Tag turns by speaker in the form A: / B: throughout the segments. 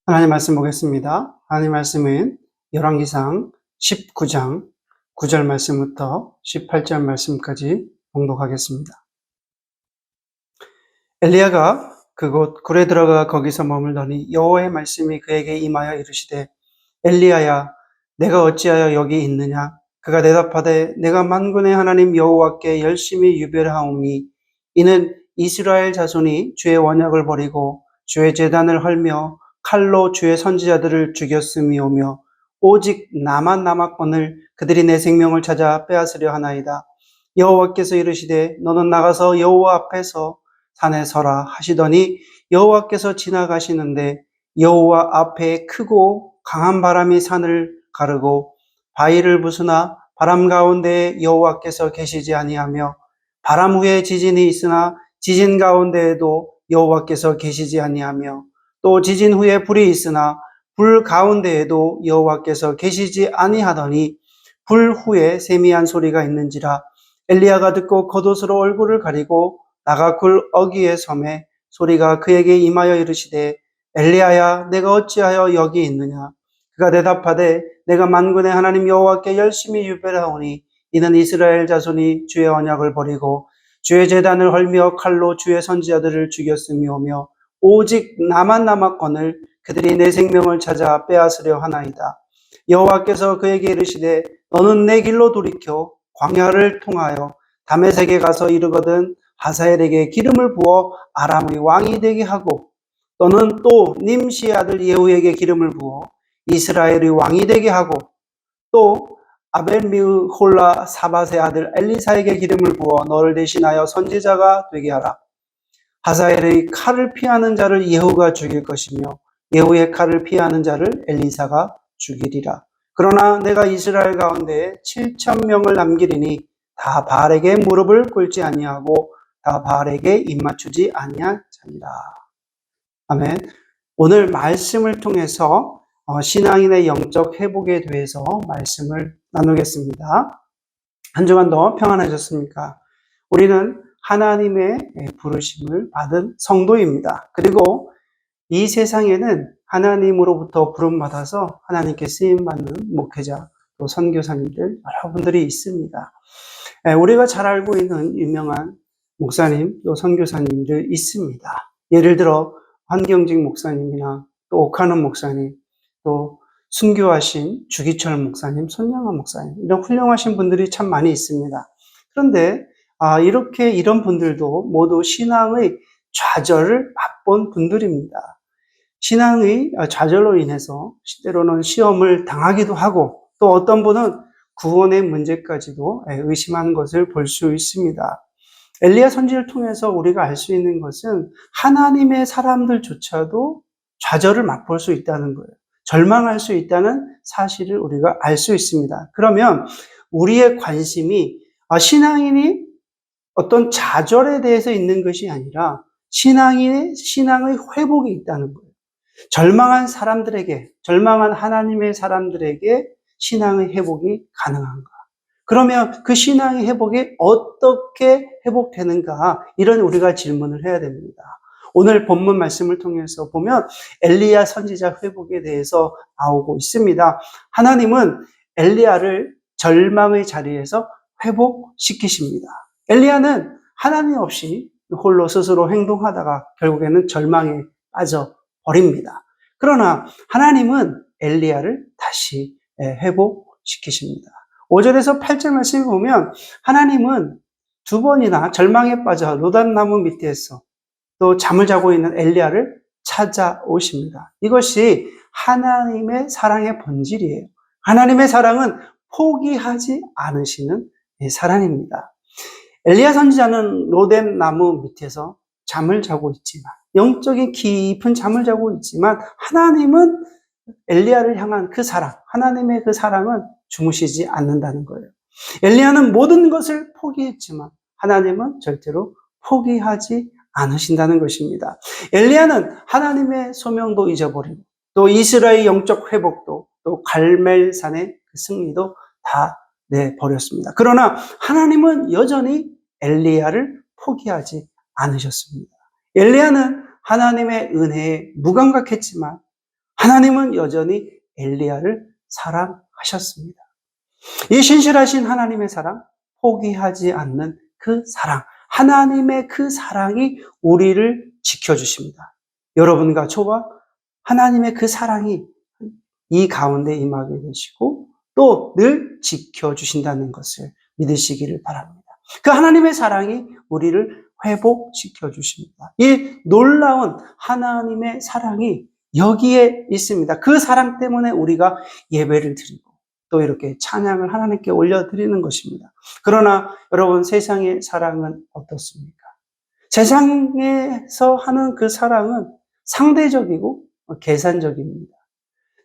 A: 하나님 말씀 보겠습니다. 하나님 말씀은 열왕기상 19장 9절 말씀부터 18절 말씀까지 봉독하겠습니다. 엘리야가 그곳 굴에 들어가 거기서 머물더니 여호와의 말씀이 그에게 임하여 이르시되 엘리야야 내가 어찌하여 여기 있느냐. 그가 대답하되 내가 만군의 하나님 여호와께 열심히 유별하오니 이는 이스라엘 자손이 주의 언약을 버리고 주의 제단을 헐며 칼로 주의 선지자들을 죽였음이오며 오직 나만 남았거늘 그들이 내 생명을 찾아 빼앗으려 하나이다. 여호와께서 이르시되 너는 나가서 여호와 앞에서 산에 서라 하시더니 여호와께서 지나가시는데 여호와 앞에 크고 강한 바람이 산을 가르고 바위를 부수나 바람 가운데에 여호와께서 계시지 아니하며 바람 후에 지진이 있으나 지진 가운데에도 여호와께서 계시지 아니하며 또 지진 후에 불이 있으나 불 가운데에도 여호와께서 계시지 아니하더니 불 후에 세미한 소리가 있는지라. 엘리야가 듣고 겉옷으로 얼굴을 가리고 나가 굴 어귀에 섬에 소리가 그에게 임하여 이르시되 엘리야야 내가 어찌하여 여기 있느냐. 그가 대답하되 내가 만군의 하나님 여호와께 열심히 유별하오니 이는 이스라엘 자손이 주의 언약을 버리고 주의 제단을 헐며 칼로 주의 선지자들을 죽였음이오며 오직 나만 남았거늘 그들이 내 생명을 찾아 빼앗으려 하나이다. 여호와께서 그에게 이르시되 너는 내 길로 돌이켜 광야를 통하여 다메섹에 가서 이르거든 하사엘에게 기름을 부어 아람의 왕이 되게 하고 또는 또 님시의 아들 예후에게 기름을 부어 이스라엘의 왕이 되게 하고 또 아벨미홀라 사밧의 아들 엘리사에게 기름을 부어 너를 대신하여 선지자가 되게 하라. 하사엘의 칼을 피하는 자를 예후가 죽일 것이며 예후의 칼을 피하는 자를 엘리사가 죽이리라. 그러나 내가 이스라엘 가운데 7,000명을 남기리니 다 바알에게 무릎을 꿇지 아니하고 다 바알에게 입맞추지 아니할 자니라. 아멘. 오늘 말씀을 통해서 신앙인의 영적 회복에 대해서 말씀을 나누겠습니다. 한 주간도 평안하셨습니까? 우리는 하나님의 부르심을 받은 성도입니다. 그리고 이 세상에는 하나님으로부터 부름받아서 하나님께 쓰임받는 목회자, 또 선교사님들 여러분들이 있습니다. 우리가 잘 알고 있는 유명한 목사님, 또 선교사님들 있습니다. 예를 들어 환경직 목사님이나 또 옥하는 목사님, 또 순교하신 주기철 목사님, 손양원 목사님 이런 훌륭하신 분들이 참 많이 있습니다. 그런데 이렇게 이런 분들도 모두 신앙의 좌절을 맛본 분들입니다. 신앙의 좌절로 인해서 때로는 시험을 당하기도 하고 또 어떤 분은 구원의 문제까지도 의심한 것을 볼 수 있습니다. 엘리야 선지를 통해서 우리가 알 수 있는 것은 하나님의 사람들조차도 좌절을 맛볼 수 있다는 거예요. 절망할 수 있다는 사실을 우리가 알 수 있습니다. 그러면 우리의 관심이 신앙인이 어떤 좌절에 대해서 있는 것이 아니라 신앙의 회복이 있다는 거예요. 절망한 사람들에게, 절망한 하나님의 사람들에게 신앙의 회복이 가능한가? 그러면 그 신앙의 회복이 어떻게 회복되는가? 이런 우리가 질문을 해야 됩니다. 오늘 본문 말씀을 통해서 보면 엘리야 선지자 회복에 대해서 나오고 있습니다. 하나님은 엘리야를 절망의 자리에서 회복시키십니다. 엘리야는 하나님 없이 홀로 스스로 행동하다가 결국에는 절망에 빠져버립니다. 그러나 하나님은 엘리야를 다시 회복시키십니다. 5절에서 8절 말씀을 보면 하나님은 두 번이나 절망에 빠져 로단나무 밑에서 또 잠을 자고 있는 엘리야를 찾아오십니다. 이것이 하나님의 사랑의 본질이에요. 하나님의 사랑은 포기하지 않으시는 사랑입니다. 엘리야 선지자는 로뎀나무 밑에서 잠을 자고 있지만 영적인 깊은 잠을 자고 있지만 하나님은 엘리야를 향한 그 사랑, 하나님의 그 사랑은 주무시지 않는다는 거예요. 엘리야는 모든 것을 포기했지만 하나님은 절대로 포기하지 않으신다는 것입니다. 엘리야는 하나님의 소명도 잊어버리고 또 이스라엘 영적 회복도 또 갈멜산의 그 승리도 다 내버렸습니다. 그러나 하나님은 여전히 엘리야를 포기하지 않으셨습니다. 엘리야는 하나님의 은혜에 무감각했지만 하나님은 여전히 엘리야를 사랑하셨습니다. 이 신실하신 하나님의 사랑, 포기하지 않는 그 사랑, 하나님의 그 사랑이 우리를 지켜주십니다. 여러분과 저와 하나님의 그 사랑이 이 가운데 임하게 되시고 또 늘 지켜주신다는 것을 믿으시기를 바랍니다. 그 하나님의 사랑이 우리를 회복시켜 주십니다. 이 놀라운 하나님의 사랑이 여기에 있습니다. 그 사랑 때문에 우리가 예배를 드리고 또 이렇게 찬양을 하나님께 올려드리는 것입니다. 그러나 여러분, 세상의 사랑은 어떻습니까? 세상에서 하는 그 사랑은 상대적이고 계산적입니다.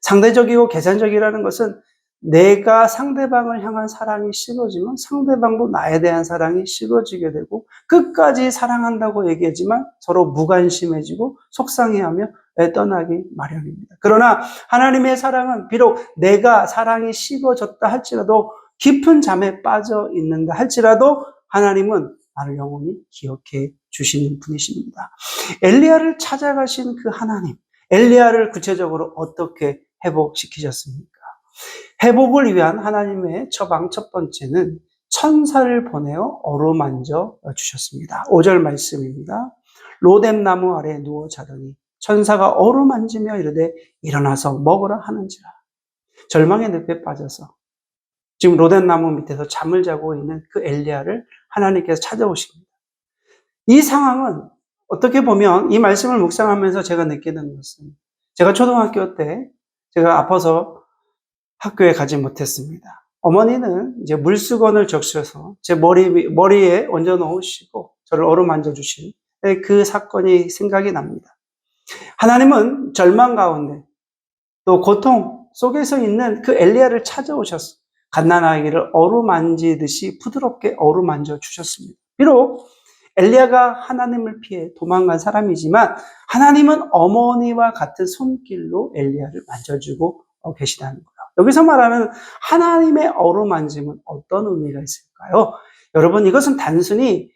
A: 상대적이고 계산적이라는 것은 내가 상대방을 향한 사랑이 식어지면 상대방도 나에 대한 사랑이 식어지게 되고 끝까지 사랑한다고 얘기하지만 서로 무관심해지고 속상해하며 떠나기 마련입니다. 그러나 하나님의 사랑은 비록 내가 사랑이 식어졌다 할지라도 깊은 잠에 빠져 있는다 할지라도 하나님은 나를 영원히 기억해 주시는 분이십니다. 엘리야를 찾아가신 그 하나님, 엘리야를 구체적으로 어떻게 회복시키셨습니까? 회복을 위한 하나님의 처방 첫 번째는 천사를 보내어 어루만져 주셨습니다. 5절 말씀입니다. 로뎀나무 아래 누워 자더니 천사가 어루만지며 이르되 일어나서 먹으라 하는지라. 절망의 늪에 빠져서 지금 로뎀나무 밑에서 잠을 자고 있는 그 엘리야를 하나님께서 찾아오십니다. 이 상황은 어떻게 보면 이 말씀을 묵상하면서 제가 느끼는 것은 제가 초등학교 때 제가 아파서 학교에 가지 못했습니다. 어머니는 이제 물수건을 적셔서 제 머리에 얹어 놓으시고 저를 어루만져 주신 그 사건이 생각이 납니다. 하나님은 절망 가운데 또 고통 속에서 있는 그 엘리야를 찾아오셔서 갓난아기를 어루만지듯이 부드럽게 어루만져 주셨습니다. 비록 엘리야가 하나님을 피해 도망간 사람이지만 하나님은 어머니와 같은 손길로 엘리야를 만져주고 계시다는 거예요. 여기서 말하는 하나님의 어루만짐은 어떤 의미가 있을까요? 여러분, 이것은 단순히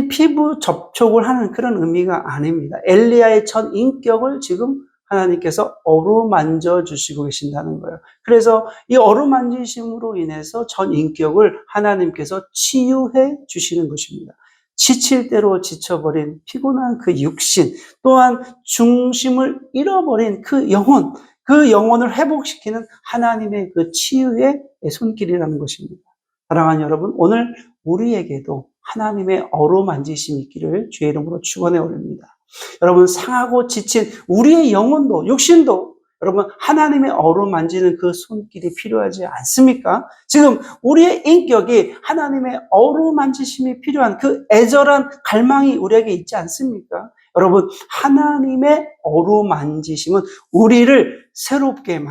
A: 피부 접촉을 하는 그런 의미가 아닙니다. 엘리야의 전 인격을 지금 하나님께서 어루만져 주시고 계신다는 거예요. 그래서 이 어루만지심으로 인해서 전 인격을 하나님께서 치유해 주시는 것입니다. 지칠 대로 지쳐버린 피곤한 그 육신, 또한 중심을 잃어버린 그 영혼, 그 영혼을 회복시키는 하나님의 그 치유의 손길이라는 것입니다. 사랑하는 여러분, 오늘 우리에게도 하나님의 어루만지심이 있기를 주의 이름으로 축원해 올립니다. 여러분, 상하고 지친 우리의 영혼도 육신도 여러분 하나님의 어루만지는 그 손길이 필요하지 않습니까? 지금 우리의 인격이 하나님의 어루만지심이 필요한 그 애절한 갈망이 우리에게 있지 않습니까? 여러분, 하나님의 어루만지심은 우리를 새롭게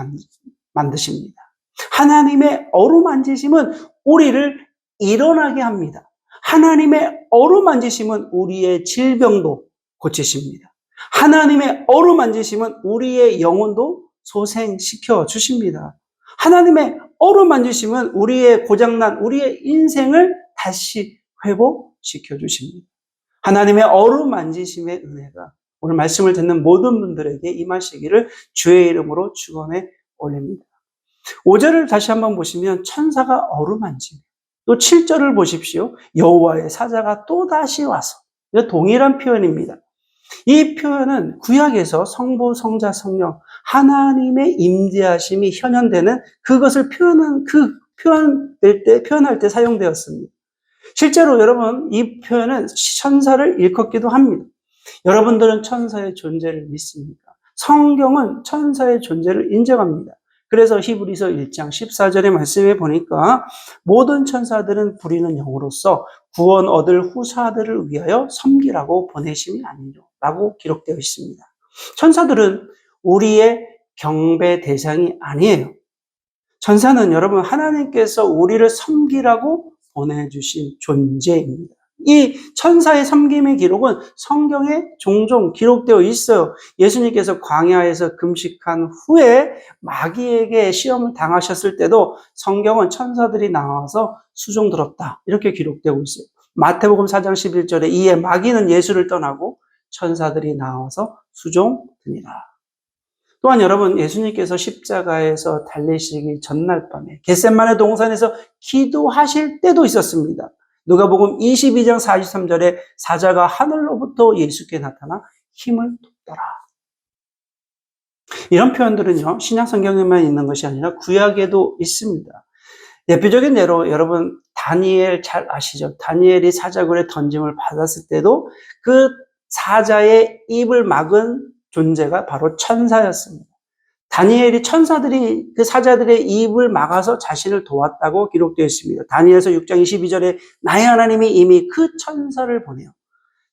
A: 만드십니다. 하나님의 어루만지심은 우리를 일어나게 합니다. 하나님의 어루만지심은 우리의 질병도 고치십니다. 하나님의 어루만지심은 우리의 영혼도 소생시켜 주십니다. 하나님의 어루만지심은 우리의 고장난 우리의 인생을 다시 회복시켜 주십니다. 하나님의 어루만지심의 은혜가 오늘 말씀을 듣는 모든 분들에게 임하시기를 주의 이름으로 축원해 올립니다. 5절을 다시 한번 보시면 천사가 어루만지며, 또 7절을 보십시오. 여호와의 사자가 또다시 와서. 동일한 표현입니다. 이 표현은 구약에서 성부, 성자, 성령, 하나님의 임재하심이 현현되는 그것을 표현할 때 사용되었습니다. 실제로 여러분, 이 표현은 천사를 일컫기도 합니다. 여러분들은 천사의 존재를 믿습니까? 성경은 천사의 존재를 인정합니다. 그래서 히브리서 1장 14절의 말씀에 보니까 모든 천사들은 부리는 영으로서 구원 얻을 후사들을 위하여 섬기라고 보내심이 아니라고 기록되어 있습니다. 천사들은 우리의 경배 대상이 아니에요. 천사는 여러분 하나님께서 우리를 섬기라고 보내주신 존재입니다. 이 천사의 섬김의 기록은 성경에 종종 기록되어 있어요. 예수님께서 광야에서 금식한 후에 마귀에게 시험을 당하셨을 때도 성경은 천사들이 나와서 수종 들었다 이렇게 기록되고 있어요. 마태복음 4장 11절에 이에 마귀는 예수를 떠나고 천사들이 나와서 수종 드니라. 또한 여러분, 예수님께서 십자가에서 달리시기 전날 밤에 겟세마네 동산에서 기도하실 때도 있었습니다. 누가복음 22장 43절에 사자가 하늘로부터 예수께 나타나 힘을 돋더라. 이런 표현들은요, 신약 성경에만 있는 것이 아니라 구약에도 있습니다. 대표적인 예로 여러분 다니엘 잘 아시죠? 다니엘이 사자굴에 던짐을 받았을 때도 그 사자의 입을 막은 존재가 바로 천사였습니다. 다니엘이 천사들이 그 사자들의 입을 막아서 자신을 도왔다고 기록되어 있습니다. 다니엘서 6장 22절에 나의 하나님이 이미 그 천사를 보내어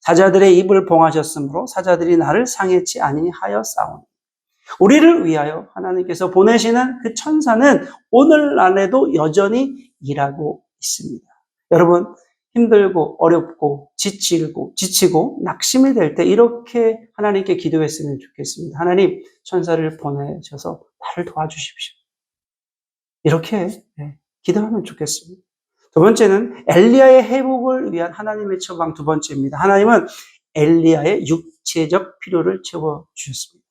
A: 사자들의 입을 봉하셨으므로 사자들이 나를 상해치 아니하여 싸우니. 우리를 위하여 하나님께서 보내시는 그 천사는 오늘날에도 여전히 일하고 있습니다. 여러분, 힘들고 어렵고 지치고 낙심이 될 때 이렇게 하나님께 기도했으면 좋겠습니다. 하나님, 천사를 보내셔서 나를 도와주십시오. 이렇게 기도하면 좋겠습니다. 두 번째는 엘리야의 회복을 위한 하나님의 처방, 두 번째입니다. 하나님은 엘리야의 육체적 필요를 채워주셨습니다.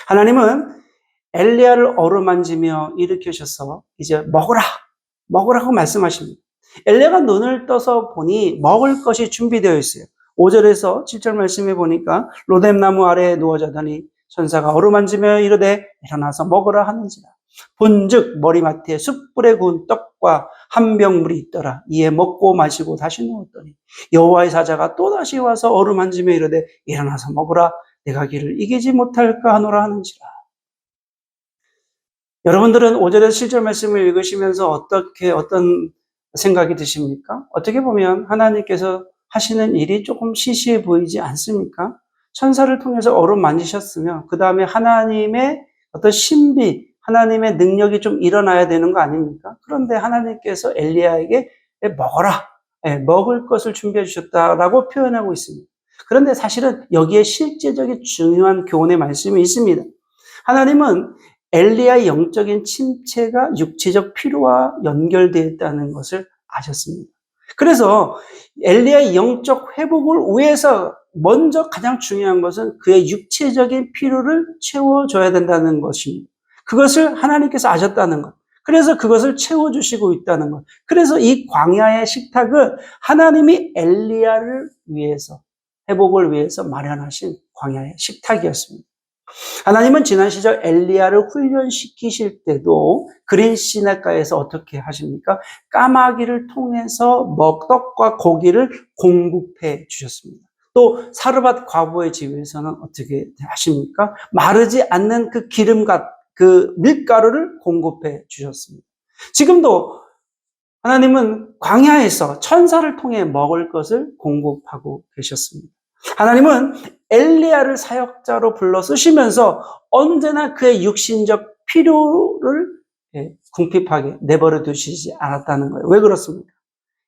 A: 하나님은 엘리야를 어루만지며 일으키셔서 이제 먹으라고 말씀하십니다. 엘리야가 눈을 떠서 보니 먹을 것이 준비되어 있어요. 5절에서 7절 말씀해 보니까 로뎀나무 아래에 누워 자더니 천사가 어루만지며 이르되 일어나서 먹으라 하는지라. 본즉 머리맡에 숯불에 구운 떡과 한 병 물이 있더라. 이에 먹고 마시고 다시 누웠더니 여호와의 사자가 또다시 와서 어루만지며 이르되 일어나서 먹으라. 내가 그를 이기지 못할까 하노라 하는지라. 여러분들은 5절에서 7절 말씀을 읽으시면서 어떤 생각이 드십니까? 어떻게 보면 하나님께서 하시는 일이 조금 시시해 보이지 않습니까? 천사를 통해서 어루만지셨으며 그 다음에 하나님의 어떤 신비, 하나님의 능력이 좀 일어나야 되는 거 아닙니까? 그런데 하나님께서 엘리야에게 먹어라, 먹을 것을 준비해 주셨다라고 표현하고 있습니다. 그런데 사실은 여기에 실제적인 중요한 교훈의 말씀이 있습니다. 하나님은 엘리야의 영적인 침체가 육체적 필요와 연결되어 있다는 것을 아셨습니다. 그래서 엘리야의 영적 회복을 위해서 먼저 가장 중요한 것은 그의 육체적인 필요를 채워줘야 된다는 것입니다. 그것을 하나님께서 아셨다는 것. 그래서 그것을 채워주시고 있다는 것. 그래서 이 광야의 식탁은 하나님이 엘리야를 위해서, 회복을 위해서 마련하신 광야의 식탁이었습니다. 하나님은 지난 시절 엘리야를 훈련시키실 때도 그린 시냇가에서 어떻게 하십니까? 까마귀를 통해서 떡과 고기를 공급해 주셨습니다. 또 사르밧 과부의 집에서는 어떻게 하십니까? 마르지 않는 그 기름과 그 밀가루를 공급해 주셨습니다. 지금도 하나님은 광야에서 천사를 통해 먹을 것을 공급하고 계셨습니다. 하나님은 엘리야를 사역자로 불러 쓰시면서 언제나 그의 육신적 필요를 궁핍하게 내버려 두시지 않았다는 거예요. 왜 그렇습니까?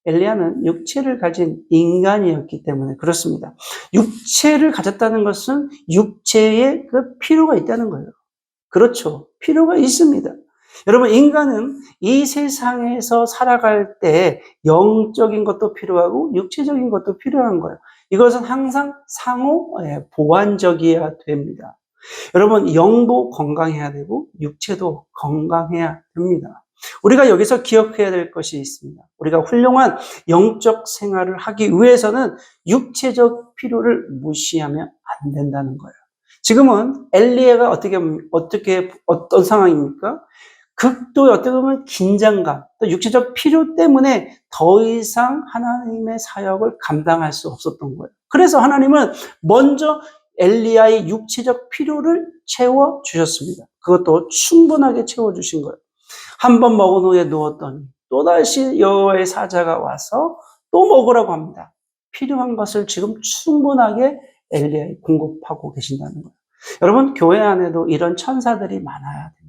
A: 엘리야는 육체를 가진 인간이었기 때문에 그렇습니다. 육체를 가졌다는 것은 육체에 그 필요가 있다는 거예요. 그렇죠. 필요가 있습니다. 여러분, 인간은 이 세상에서 살아갈 때 영적인 것도 필요하고 육체적인 것도 필요한 거예요. 이것은 항상 상호 보완적이어야 됩니다. 여러분, 영도 건강해야 되고 육체도 건강해야 됩니다. 우리가 여기서 기억해야 될 것이 있습니다. 우리가 훌륭한 영적 생활을 하기 위해서는 육체적 필요를 무시하면 안 된다는 거예요. 지금은 엘리야가 어떤 상황입니까? 극도의 어떻게 보면 긴장감, 또 육체적 필요 때문에 더 이상 하나님의 사역을 감당할 수 없었던 거예요. 그래서 하나님은 먼저 엘리야의 육체적 필요를 채워주셨습니다. 그것도 충분하게 채워주신 거예요. 한 번 먹은 후에 누웠더니 또다시 여호와의 사자가 와서 또 먹으라고 합니다. 필요한 것을 지금 충분하게 엘리야에 공급하고 계신다는 거예요. 여러분, 교회 안에도 이런 천사들이 많아야 됩니다.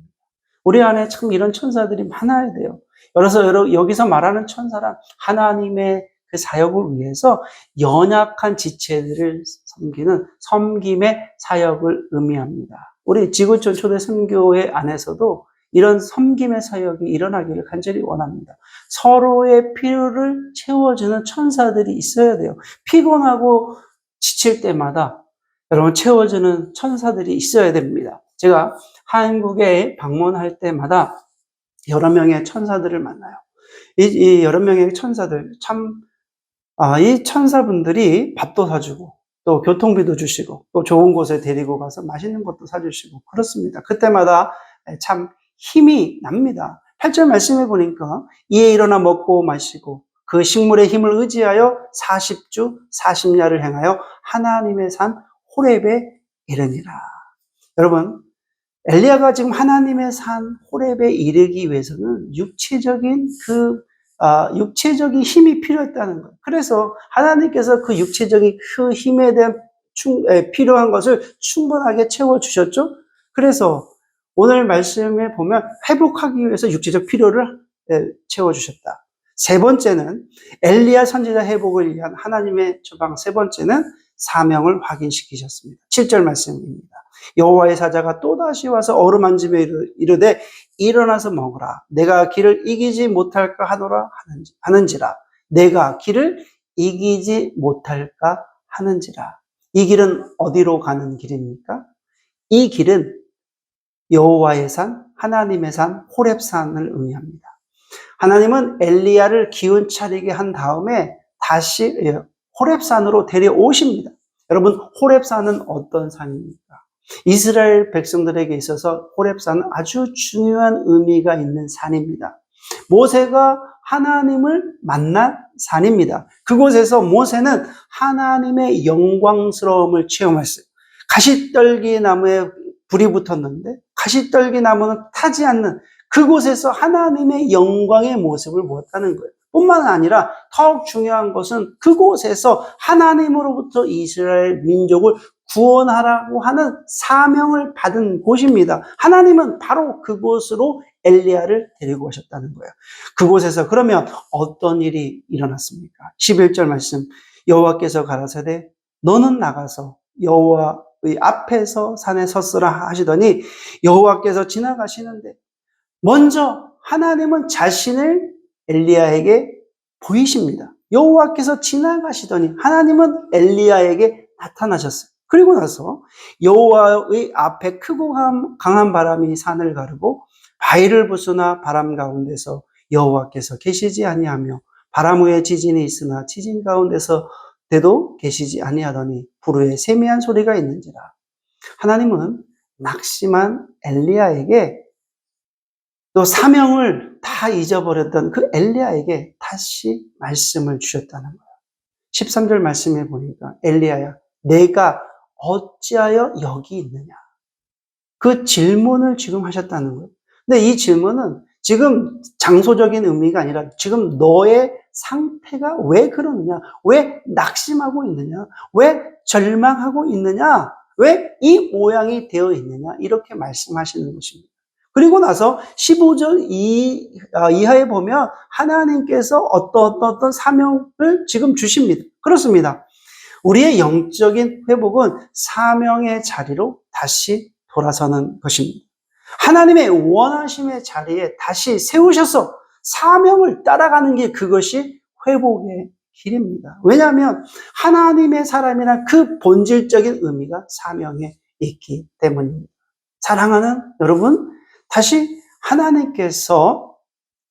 A: 우리 안에 참 이런 천사들이 많아야 돼요. 그래서 여기서 말하는 천사란 하나님의 그 사역을 위해서 연약한 지체들을 섬기는 섬김의 사역을 의미합니다. 우리 지구촌 초대 선교회 안에서도 이런 섬김의 사역이 일어나기를 간절히 원합니다. 서로의 필요를 채워주는 천사들이 있어야 돼요. 피곤하고 지칠 때마다 여러분 채워주는 천사들이 있어야 됩니다. 제가 한국에 방문할 때마다 여러 명의 천사들을 만나요. 이 여러 명의 천사들, 이 천사분들이 밥도 사주고, 또 교통비도 주시고, 또 좋은 곳에 데리고 가서 맛있는 것도 사주시고, 그렇습니다. 그때마다 참 힘이 납니다. 8절 말씀해 보니까, 이에 일어나 먹고 마시고, 그 식물의 힘을 의지하여 40주 40야를 행하여 하나님의 산 호렙에 이르니라. 여러분, 엘리야가 지금 하나님의 산 호렙에 이르기 위해서는 육체적인 힘이 필요했다는 거예요. 그래서 하나님께서 그 육체적인 그 힘에 대한 필요한 것을 충분하게 채워주셨죠. 그래서 오늘 말씀에 보면 회복하기 위해서 육체적 필요를 채워주셨다. 세 번째는 엘리야 선지자 회복을 위한 하나님의 처방, 세 번째는 사명을 확인시키셨습니다. 7절 말씀입니다. 여호와의 사자가 또다시 와서 어루만지며 이르되 일어나서 먹으라. 내가 길을 이기지 못할까 하노라 하는지라. 내가 길을 이기지 못할까 하는지라. 이 길은 어디로 가는 길입니까? 이 길은 여호와의 산, 하나님의 산, 호렙산을 의미합니다. 하나님은 엘리야를 기운 차리게 한 다음에 다시 호렙산으로 데려오십니다. 여러분, 호렙산은 어떤 산입니까? 이스라엘 백성들에게 있어서 호렙산은 아주 중요한 의미가 있는 산입니다. 모세가 하나님을 만난 산입니다. 그곳에서 모세는 하나님의 영광스러움을 체험했어요. 가시떨기 나무에 불이 붙었는데 가시떨기 나무는 타지 않는 그곳에서 하나님의 영광의 모습을 보았다는 거예요. 뿐만 아니라 더욱 중요한 것은 그곳에서 하나님으로부터 이스라엘 민족을 구원하라고 하는 사명을 받은 곳입니다. 하나님은 바로 그곳으로 엘리야를 데리고 오셨다는 거예요. 그곳에서 그러면 어떤 일이 일어났습니까? 11절 말씀, 여호와께서 가라사대 너는 나가서 여호와의 앞에서 산에 섰으라 하시더니 여호와께서 지나가시는데 먼저 하나님은 자신을 엘리야에게 보이십니다. 여호와께서 지나가시더니 하나님은 엘리야에게 나타나셨어요. 그리고 나서 여호와의 앞에 크고 강한 바람이 산을 가르고 바위를 부수나 바람 가운데서 여호와께서 계시지 아니하며 바람 위에 지진이 있으나 지진 가운데서도 계시지 아니하더니 불후에 세미한 소리가 있는지라. 하나님은 낙심한 엘리야에게 또 사명을 다 잊어버렸던 그 엘리야에게 다시 말씀을 주셨다는 거예요. 13절 말씀해 보니까 엘리야야 내가 어찌하여 여기 있느냐. 그 질문을 지금 하셨다는 거예요. 근데 이 질문은 지금 장소적인 의미가 아니라 지금 너의 상태가 왜 그러느냐? 왜 낙심하고 있느냐? 왜 절망하고 있느냐? 왜 이 모양이 되어 있느냐? 이렇게 말씀하시는 것입니다. 그리고 나서 15절 이하에 보면 하나님께서 어떤 사명을 지금 주십니다. 그렇습니다. 우리의 영적인 회복은 사명의 자리로 다시 돌아서는 것입니다. 하나님의 원하심의 자리에 다시 세우셔서 사명을 따라가는 게 그것이 회복의 길입니다. 왜냐하면 하나님의 사람이란 그 본질적인 의미가 사명에 있기 때문입니다. 사랑하는 여러분, 다시 하나님께서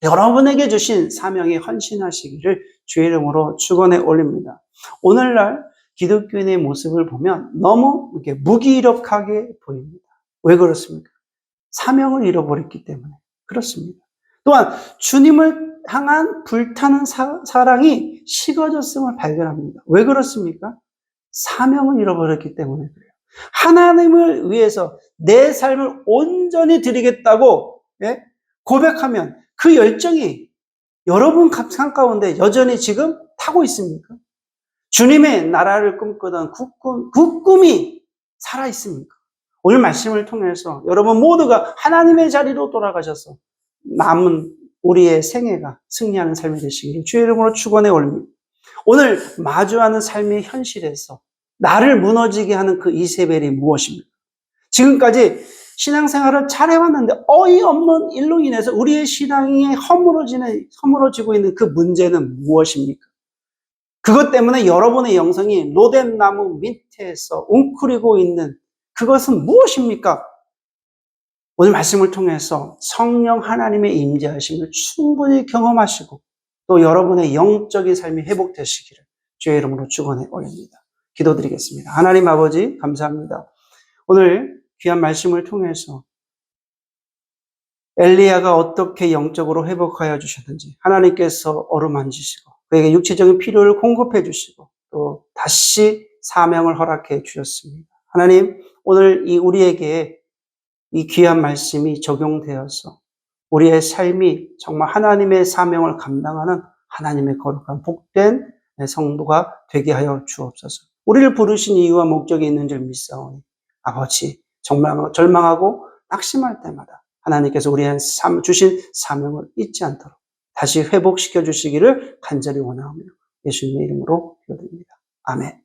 A: 여러분에게 주신 사명에 헌신하시기를 주의 이름으로 축원해 올립니다. 오늘날 기독교인의 모습을 보면 너무 이렇게 무기력하게 보입니다. 왜 그렇습니까? 사명을 잃어버렸기 때문에 그렇습니다. 또한 주님을 향한 불타는 사랑이 식어졌음을 발견합니다. 왜 그렇습니까? 사명을 잃어버렸기 때문에 그래요. 하나님을 위해서 내 삶을 온전히 드리겠다고 고백하면 그 열정이 여러분 삶 가운데 여전히 지금 타고 있습니까? 주님의 나라를 꿈꾸던 그 꿈이 살아있습니까? 오늘 말씀을 통해서 여러분 모두가 하나님의 자리로 돌아가셔서 남은 우리의 생애가 승리하는 삶이 되시기를 주의 이름으로 축원해 올립니다. 오늘 마주하는 삶의 현실에서 나를 무너지게 하는 그 이세벨이 무엇입니까? 지금까지 신앙생활을 잘해왔는데 어이없는 일로 인해서 우리의 신앙이 허물어지고 있는 그 문제는 무엇입니까? 그것 때문에 여러분의 영성이 로뎀나무 밑에서 웅크리고 있는 그것은 무엇입니까? 오늘 말씀을 통해서 성령 하나님의 임재하심을 충분히 경험하시고 또 여러분의 영적인 삶이 회복되시기를 주의 이름으로 축원해 올립니다. 기도드리겠습니다. 하나님 아버지 감사합니다. 오늘 귀한 말씀을 통해서 엘리야가 어떻게 영적으로 회복하여 주셨는지 하나님께서 어루만지시고 그에게 육체적인 필요를 공급해 주시고 또 다시 사명을 허락해 주셨습니다. 하나님 오늘 우리에게 이 귀한 말씀이 적용되어서 우리의 삶이 정말 하나님의 사명을 감당하는 하나님의 거룩한 복된 성도가 되게 하여 주옵소서. 우리를 부르신 이유와 목적이 있는 줄 믿사오니 아버지 절망하고 낙심할 때마다 하나님께서 우리의 주신 사명을 잊지 않도록 다시 회복시켜 주시기를 간절히 원하오며 예수님의 이름으로 기도드립니다. 아멘.